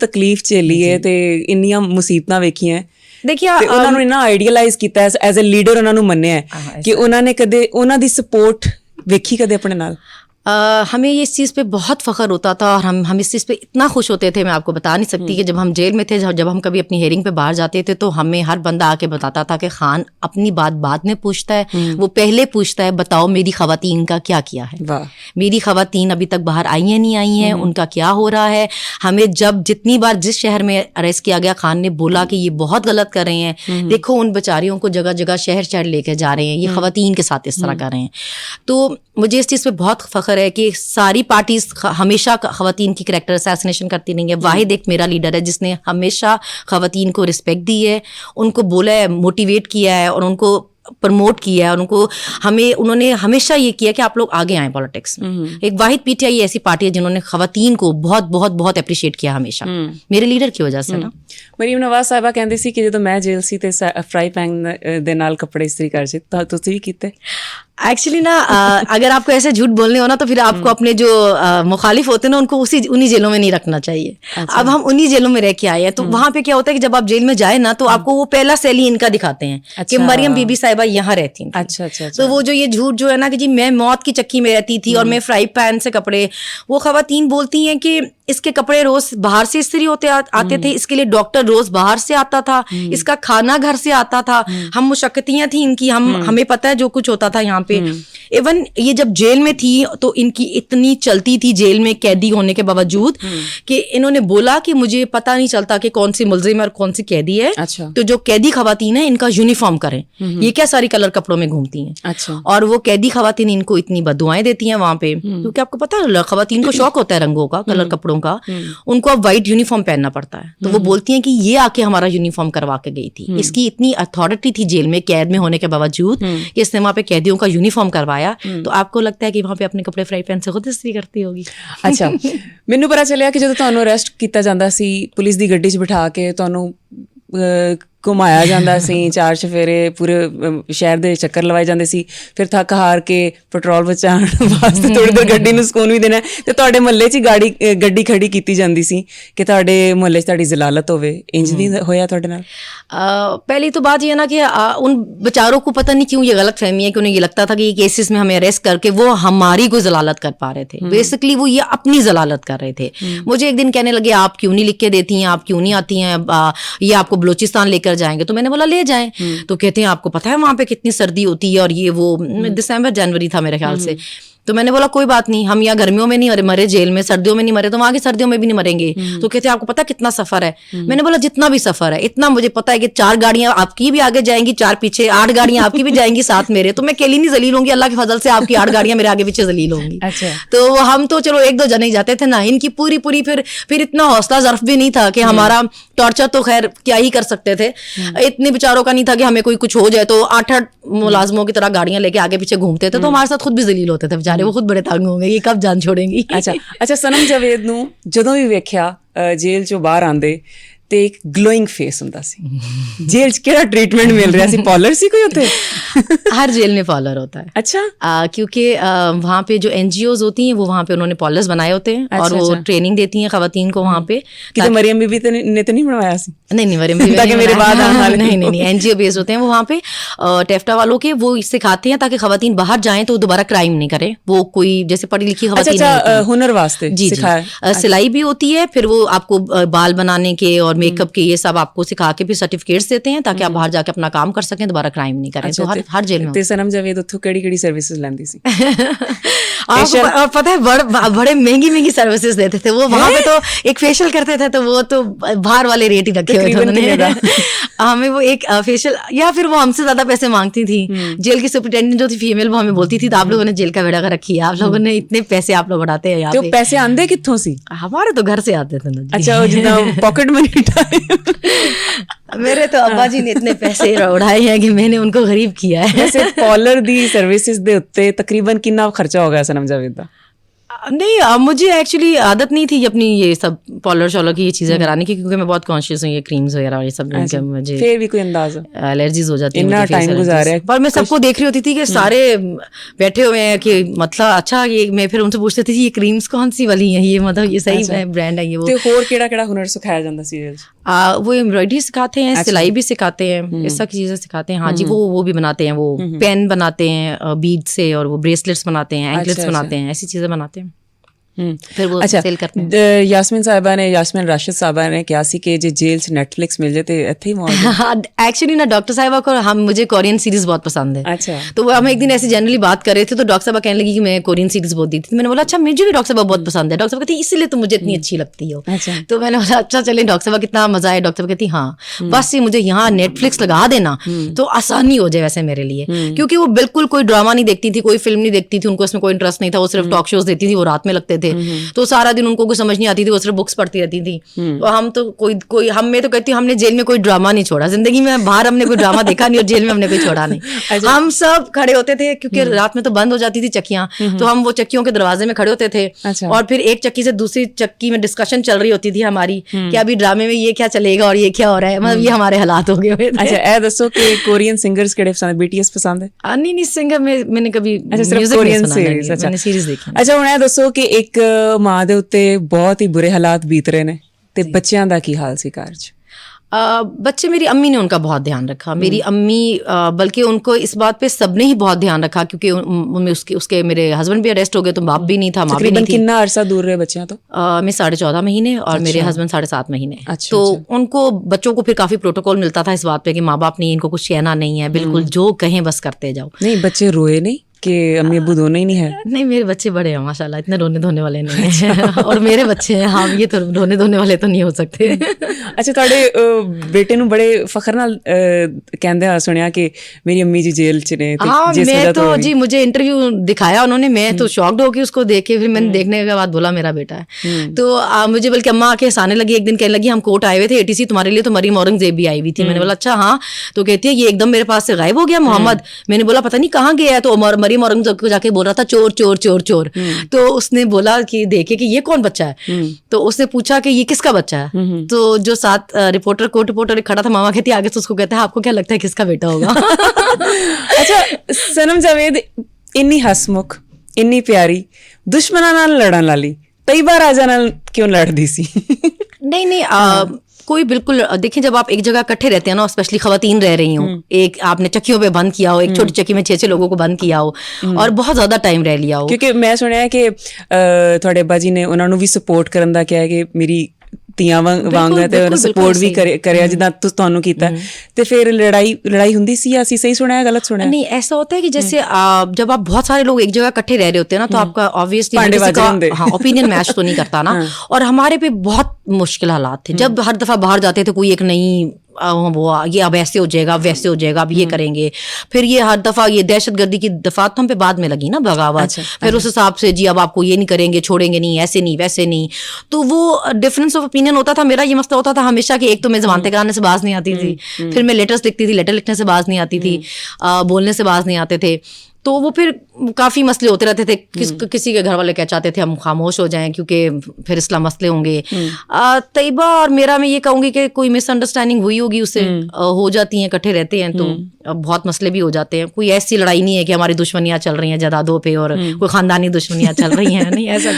ਤਕਲੀਫ ਝੇਲੀ ਹੈ ਤੇ ਇੰਨੀਆਂ ਮੁਸੀਬਤਾਂ ਵੇਖੀਆਂ, देखिए ਉਹਨਾਂ ਨੂੰ ਇੰਨਾ ਆਈਡੀਅਲਾਈਜ਼ ਕੀਤਾ ਐਜ਼ ਅ ਲੀਡਰ, ਉਹਨਾਂ ਨੂੰ ਮੰਨਿਆ ਕਿ ਉਹਨਾਂ ਨੇ ਕਦੇ ਉਹਨਾਂ ਦੀ ਸਪੋਰਟ ਵੇਖੀ ਕਦੇ ਆਪਣੇ ਨਾਲ? हमें ये इस चीज़ पे बहुत फ़ख्र होता था और हम इस चीज़ पे इतना खुश होते थे, मैं आपको बता नहीं सकती कि जब हम जेल में थे, जब हम कभी अपनी हेयरिंग पे बाहर जाते थे तो हमें हर बंदा आके बताता था कि खान अपनी बात बाद में पूछता है, वो पहले पूछता है बताओ मेरी ख़वातीन का क्या किया है, मेरी ख़वातीन अभी तक बाहर आई हैं नहीं आई हैं, उनका क्या हो रहा है। हमें जब जितनी बार जिस शहर में अरेस्ट किया गया, खान ने बोला कि ये बहुत गलत कर रहे हैं, देखो उन बेचारियों को जगह जगह शहर शहर लेके जा रहे हैं, ये ख़वातीन के साथ इस तरह कर रहे हैं। तो मुझे इस चीज़ पे बहुत फ़ख्र है कि सारी पार्टीज हमेशा ख़वातीन की कैरेक्टर असैसिनेशन करती नहीं है। वाहिद एक मेरा लीडर है जिसने हमेशा ख़वातीन को रिस्पेक्ट दी है, उनको बोला है, मोटिवेट किया है और उनको प्रमोट किया है और उन्होंने हमेशा ये किया कि आप लोग आगे आए पॉलिटिक्स में। एक वाहिद पीटीआई ऐसी पार्टी है जिन्होंने ख़वातीन को बहुत बहुत बहुत अप्रिशिएट किया हमेशा, मेरे लीडर की वजह से ना। ਮਰੀਮ ਨਵਾਜ਼ ਸਾਹਿਬਾ ਕਹਿੰਦੇ ਸੀ ਕਿ ਜਦੋਂ ਮੈਂ ਜੇਲ੍ਹ ਸੀ ਤੇ ਫਰਾਈ ਪੈਨ ਦੇ ਨਾਲ ਕੱਪੜੇ ਇਸਤਰੀ ਕਰ ਸੀ, ਤਾਂ ਤੁਸੀਂ ਵੀ ਕੀਤੇ? एक्चुअली ना अगर आपको ऐसे झूठ बोलने हो ना तो फिर आपको अपने जो मुखालिफ होते हैं ना उनको उन्हीं जेलों में नहीं रखना चाहिए। अच्छा। अब हम उन्हीं जेलों में रह के आए हैं तो वहाँ पे क्या होता है कि जब आप जेल में जाए ना तो आपको वो पहला सेल ही इनका दिखाते हैं। अच्छा। कि मरियम बीबी साहिबा यहाँ रहती हैं। अच्छा। तो वो जो ये झूठ जो है ना कि जी मैं मौत की चक्की में रहती थी और मैं फ्राई पैन से कपड़े, वो ख़वातीन बोलती हैं कि इसके कपड़े रोज बाहर से इस्त्री होते आते थे, इसके लिए डॉक्टर रोज बाहर से आता था, इसका खाना घर से आता था, हम मुशक्कतियां थी इनकी, हमें पता है जो कुछ होता था यहाँ पे। इवन ये जब जेल में थी तो इनकी इतनी चलती थी जेल में कैदी होने के बावजूद कि इन्होंने बोला कि मुझे पता नहीं चलता कि कौन सी मुलजिम है और कौन सी कैदी है। अच्छा। तो जो कैदी खवातीन है इनका यूनिफॉर्म करें, ये क्या सारी कलर कपड़ों में घूमती हैं। अच्छा। और वो कैदी खवातीन इनको इतनी बददुआएं देती हैं वहां पे, क्योंकि आपको पता है खवातीन को शौक होता है रंगों का, कलर कपड़ों का, उनको अब व्हाइट यूनिफॉर्म पहनना पड़ता है। तो वो बोलती हैं कि ये आके हमारा यूनिफॉर्म करवा के गई थी। इसकी इतनी अथॉरिटी थी जेल में कैद में होने के बावजूद कि इसने वहां पे कैदियों का यूनिफॉर्म करवाया। तो आपको लगता है कि वहां पे अपने कपड़े फ्राई पैन से खुद इस्त्री करती होगी। अच्छा। ਮੈਨੂੰ ਪਤਾ ਚੱਲਿਆ ਕਿ ਜਦੋਂ ਤੁਹਾਨੂੰ ਅਰੈਸਟ ਕੀਤਾ ਜਾਂਦਾ ਸੀ ਪੁਲਿਸ ਦੀ ਗੱਡੀ 'ਚ ਬਿਠਾ ਕੇ ਤੁਹਾਨੂੰ ਘੁਮਾਇਆ ਜਾਂਦਾ ਸੀ, ਚਾਰ ਚਫੇਰੇ ਪੂਰੇ ਸ਼ਹਿਰ ਦੇ ਚੱਕਰ ਲਵਾਏ ਜਾਂਦੇ ਸੀ, ਫਿਰ ਥੱਕ ਹਾਰ ਕੇ ਪੈਟਰੋਲ ਬਚਾਉਣ ਵਾਸਤੇ ਥੋੜ੍ਹੀ ਦੇਰ ਗੱਡੀ ਨੂੰ ਸਕੂਨ ਵੀ ਦੇਣਾ, ਤੇ ਤੁਹਾਡੇ ਮੁਹੱਲੇ 'ਚ ਹੀ ਗੱਡੀ ਖੜੀ ਕੀਤੀ ਜਾਂਦੀ ਸੀ ਕਿ ਤੁਹਾਡੇ ਮੁਹੱਲੇ 'ਚ ਤੁਹਾਡੀ ਜ਼ਲਾਲਤ ਹੋਵੇ। ਇੰਜ ਵੀ ਹੋਇਆ ਤੁਹਾਡੇ ਨਾਲ? पहली तो बात ये ना कि उन बेचारों को पता नहीं क्यों ये गलत फहमी है कि उन्हें ये लगता था कि ये केसेस में हमें अरेस्ट करके वो हमारी कोई जलालत कर पा रहे थे। बेसिकली वो ये अपनी जलालत कर रहे थे। मुझे एक दिन कहने लगे आप क्यों नहीं लिख के देती हैं, आप क्यों नहीं आती हैं, ये आपको बलूचिस्तान लेकर जाएंगे। तो मैंने बोला ले जाएं। तो कहते हैं आपको पता है वहां पे कितनी सर्दी होती है और ये वो, दिसंबर जनवरी था मेरे ख्याल से। तो मैंने बोला कोई बात नहीं, हम यहाँ गर्मियों में नहीं मरे, जेल में सर्दियों में नहीं मरे, तो वहां की सर्दियों में भी नहीं मरेंगे। तो कहते हैं आपको पता कितना सफर है। मैंने बोला जितना भी सफर है इतना मुझे पता है कि 4 गाड़ियां आपकी भी आगे जाएंगी, 4 पीछे, 8 गाड़ियां आपकी भी जाएंगी साथ मेरे, तो मैं अकेली नहीं जलील होंगी, अल्लाह के फजल से आपकी 8 गाड़ियां मेरे आगे पीछे जलील होंगी। अच्छा। तो हम तो चलो 1-2 जने ही जाते थे ना, इनकी पूरी फिर इतना हौसला ज़र्फ भी नहीं था कि हमारा टॉर्चर तो खैर क्या ही कर सकते थे, इतने बेचारों का नहीं था कि हमें कोई कुछ हो जाए। तो 8-8 मुलाजमों की तरह गाड़ियां लेके आगे पीछे घूमते थे, तो हमारे साथ खुद भी जलील होते थे बेचारे, वो खुद बड़े तंग होंगे ये कब जान छोड़ेंगी। अच्छा। सनम जावेद ਨੂੰ ਜਦੋਂ ਵੀ ਵੇਖਿਆ ਜੇਲ੍ਹ 'ਚੋਂ ਬਾਹਰ ਆਉਂਦੇ ਤੇ ਇੱਕ ग्लोइंग फेस ਹੁੰਦਾ ਸੀ। जेल 'ਚ ਕਿਹੜਾ ट्रीटमेंट मिल रहा ਸੀ? पॉलर सी कोई होते? हर जेल में पॉलर होता है। अच्छा। क्योंकि वहाँ पे जो NGOs होती हैं वो वहाँ पे उन्होंने पॉलर्स बनाए होते हैं और वो ट्रेनिंग देती हैं खवातीन को वहाँ पे। मरियम बीबी ने तो नहीं बनवाया सी? नहीं मरियम बीबी ताकि मेरे बाद नहीं NGO बेस्ड होते हैं वो वहाँ पे, टेफ्टा वालों के, वो सिखाते हैं ताकि खवातीन बाहर जाएं तो दोबारा क्राइम नहीं करे। वो कोई जैसे पढ़ी लिखी खवातीन हुनर वास्ते जी सिलाई भी होती है, फिर वो आपको बाल बनाने के और मेकअप के ये सब आपको सिखा के फिर सर्टिफिकेट्स देते हैं ताकि आप बाहर जाके अपना काम कर सकें, दोबारा क्राइम नहीं करें। तो हर जेल में। सनम जावेद उत्थों केड़ी सर्विसेज लेंदी सी? आपको पता है बड़े महंगी सर्विसेज देते थे वो वहाँ पे। तो एक फेशियल करते थे तो वो तो बाहर वाले रेट ही रखे हुए थे उन्होंने। हमें वो एक फेशियल, या फिर वो हमसे ज्यादा पैसे मांगती थी। जेल की सुपरिटेंडेंट जो थी फीमेल, वो हमें बोलती थी तो आप लोगों ने जेल का बेड़ा कर रखी है, आप लोगों ने इतने पैसे आप लोग उड़ाते हैं यहाँ पे। पैसे आंदे कित्थों सी? हमारे तो घर से आते थे ना। अच्छा, जितना पॉकेट मनी मेरे तो अब्बा जी ने इतने पैसे उड़ाए हैं कि मैंने उनको गरीब किया है। वैसे पॉलर दी सर्विसेज दे उत्ते तकरीबन कितना खर्चा हो गया सनम जावेद दा? नहीं मुझे एक्चुअली आदत नहीं थी अपनी ये सब पार्लर शॉलर की ये चीज़ें कराने की, क्योंकि मैं बहुत कॉन्शियस हूँ ये क्रीम्स वगैरह और ये सब के मुझे फिर भी कोई अंदाजा एलर्जीज हो जाती है, इतना टाइम गुजारा है। पर मैं सबको देख रही होती थी कि सारे बैठे हुए हैं कि मतलब अच्छा ये, मैं फिर उनसे पूछती थी ये क्रीम्स कौन सी वाली हैं, ये मतलब ये सही ब्रांड है ये वो। ਤੇ ਹੋਰ ਕਿਹੜਾ ਹੁਨਰ ਸਿਖਾਇਆ ਜਾਂਦਾ ਸੀ ਇਹਦੇ 'ਚ? वो एम्ब्रॉयडरी सिखाते हैं, सिलाई भी सिखाते हैं, इस सब चीज़ें सिखाते हैं। हाँ जी, वो भी बनाते हैं, वो पेन बनाते हैं बीड से, और वो ब्रेसलेट्स बनाते हैं, एंकलेट्स बनाते हैं, ऐसी चीज़ें बनाते हैं। फिर वो सेल करते हैं। यास्मीन साहिबा ने, यास्मीन राशिद साहिबा ने किया सी कि जे जेल च नेटफ्लिक्स मिल जाए तो ਇੱਥੇ ਹੀ मौज। एक्चुअली ना डॉक्टर साहिबा को मुझे कोरियन सीरीज बहुत पसंद है। अच्छा। तो वो हम एक दिन ऐसे जनरली बात कर रहे थे, तो डॉक्टर साहिबा कहने लगी कि मैं कोरियन सीरीज बहुत देखती थी। मैंने बोला अच्छा मुझे भी डॉक्टर साहिबा बहुत पसंद है। डॉक्टर साहिबा कहती इसलिए तो मुझे इतनी अच्छी लगती हो। तो मैंने बोला अच्छा चले, डॉक्टर साहिबा कितना मजा है। डॉक्टर साहिबा कहती हाँ बस ये मुझे यहाँ नेटफ्लिक्स लगा देना तो आसानी हो जाए वैसे मेरे लिए, क्योंकि वो बिल्कुल कोई ड्रामा नहीं देखती थी, कोई फिल्म नहीं देखती थी, उनको इसमें कोई इंटरेस्ट नहीं था। वो सिर्फ टॉक शोज देती थी, वो रात में लगते थे, तो सारा दिन उनको कुछ समझ नहीं आती थी, वो सिर्फ बुक्स पढ़ती रहती थी। और हम तो कोई हम में तो कहती हूँ हमने जेल में कोई ड्रामा नहीं छोड़ा, जिंदगी में बाहर हमने कोई ड्रामा देखा नहीं और जेल में हमने कोई छोड़ा नहीं। हम सब खड़े होते थे क्योंकि रात में तो बंद हो जाती थी चक्कियां, तो हम वो चक्कियों के दरवाजे में खड़े होते थे और फिर एक चक्की से दूसरी चक्की में डिस्कशन चल रही होती थी हमारी कि अभी ड्रामे में ये क्या चलेगा और ये क्या हो रहा है। मतलब ये हमारे हालात हो गए हुए थे। अच्छा ए दसो कि कोरियन सिंगर्स किहड़े पसंद है? बीटीएस पसंद है? नहीं सिंगर मैंने कभी सिर्फ कोरियन सीरीज। अच्छा मैंने सीरीज देखी। अच्छा ਹੁਣ ਇਹ ਦੱਸੋ ਕਿ ਇੱਕ ਮਾਂ ਦੇ ਉੱਤੇ ਬਹੁਤ ਹੀ ਬੁਰੇ ਹਾਲਾਤ ਬੀਤ ਰਹੇ ਨੇ ਤੇ ਬੱਚਿਆਂ ਦਾ ਕੀ ਹਾਲ ਸੀ ਘਰ 'ਚ? बच्चे, मेरी अम्मी ने उनका बहुत ध्यान रखा। मेरी अम्मी बल्कि उनको इस बात पे सबने ही बहुत ध्यान रखा, क्योंकि उसके मेरे हस्बैंड भी अरेस्ट हो गए, तो बाप भी नहीं था, माँ भी नहीं थी। कितना अरसा दूर रहे बच्चों तो? मैं 14.5 महीने और मेरे हस्बैंड 7.5 महीने। तो उनको बच्चों को फिर काफी प्रोटोकॉल मिलता था इस बात पे कि माँ बाप नहीं, इनको कुछ कहना नहीं है, बिल्कुल जो कहें बस करते जाओ। नहीं बच्चे रोए नहीं कि अम्मी अब्बू दोनों ही नहीं है? नहीं मेरे बच्चे बड़े हैं माशाल्लाह, इतने रोने धोने वाले नहीं है। और मेरे बच्चे हैं हाँ, ये तो रोने धोने वाले तो नहीं हो सकते। अच्छा ਤੁਹਾਡੇ ਬੇਟੇ ਨੂੰ ਬੜੇ ਫਖਰ ਨਾਲ ਕਹਿੰਦੇ ਆ ਸੁਣਿਆ ਕਿ ਮੇਰੀ अम्मी जी जेल च ने? हाँ मैं तो जी, मुझे इंटरव्यू दिखाया उन्होंने, मैं तो शॉक्ड होगी उसको देख के। फिर मैंने देखने के बाद बोला मेरा बेटा है। तो मुझे बल्कि अम्मा आके हंसाने लगी। एक दिन कहने लगी हम कोर्ट आए हुए थे ATC, तुम्हारे लिए तो मरीम औरंगजेब भी आई हुई थी। मैंने बोला अच्छा हाँ। तो कहती है ये एकदम मेरे पास से गायब हो गया मोहम्मद। मैंने बोला पता नहीं कहाँ गया है। तो मरीम औरंगजेब को जाके बोल रहा था चोर चोर चोर चोर। तो उसने बोला कि देखे कि ये कौन बच्चा है। तो उसने पूछा कि ये किसका बच्चा है। तो जो साथ कोर्ट रिपोर्टर खड़ा था, मामा कहती आगे से उसको कहता है आपको क्या लगता है किसका बेटा होगा। अच्छा सनम जावेद इन्नी हसमुख, इन्नी प्यारी, दुश्मनां नाल लड़न वाली, तैयबा राजा नाल क्यों लड़दी सी? नहीं कोई बिल्कुल देखिए, जब आप एक जगह इकट्ठे रहते हैं ना, स्पेशली खवातीन रह रही हूँ, एक आपने चक्कियों पे बंद किया हो, एक छोटी चक्की में 6 लोगों को बंद किया हो और बहुत ज्यादा टाइम रह लिया हो। क्योंकि मैं सुनिया है कि ਤੁਹਾਡੇ ਅੱਬਾ ਜੀ ਨੇ ਉਹਨਾਂ ਨੂੰ ਵੀ ਸਪੋਰਟ ਕਰਨ ਦਾ ਕਿਹਾ ਕਿ ਮੇਰੀ ਧੀਆਂ ਵਾਂਗ ਹੈ ਤੇ ਉਹਨਾਂ ਸਪੋਰਟ ਵੀ ਕਰਿਆ ਜਿੱਦਾਂ ਤੁਹਾਨੂੰ ਕੀਤਾ। ਤੇ ਫਿਰ लड़ाई ਹੁੰਦੀ ਸੀ या ਅਸੀਂ सही सुना है गलत सुना है? नहीं ऐसा होता है कि जैसे जब आप बहुत सारे लोग एक जगह इकट्ठे रह रहे होते हैं ना, तो आपका ऑब्वियसली ओपिनियन मैच तो नहीं करता ना। और हमारे पे बहुत मुश्किल हालात थे जब हर दफा बाहर जाते थे, कोई एक नई वो ये अब ऐसे हो जाएगा वैसे हो जाएगा, अब ये करेंगे। फिर ये हर दफा ये दहशतगर्दी की दफात तो हम पे बाद में लगी ना, बगावत। फिर उस हिसाब से जी अब आपको ये नहीं करेंगे, छोड़ेंगे नहीं, ऐसे नहीं वैसे नहीं। तो वो डिफरेंस ऑफ ओपिनियन होता था। मेरा ये मसला होता था हमेशा कि एक तो मैं जमानते कराने से बाज नहीं आती थी, फिर मैं लेटर्स लिखती थी, लेटर लिखने से बाज नहीं आती थी, बोलने से बाज नहीं आते थे। तो वो फिर काफ़ी मसले होते रहते थे। किसी के घर वाले क्या चाहते थे हम खामोश हो जाएं क्योंकि फिर इसला मसले होंगे। तैयबा और मेरा मैं ये कहूँगी कि कोई मिसअंडरस्टैंडिंग हुई होगी, उससे हो जाती हैं, इकट्ठे रहते हैं तो बहुत मसले भी हो जाते हैं। कोई ऐसी लड़ाई नहीं है कि हमारी दुश्मनियाँ चल रही हैं जायदादों पे और कोई खानदानी दुश्मनियाँ चल रही हैं, नहीं ऐसा कुछ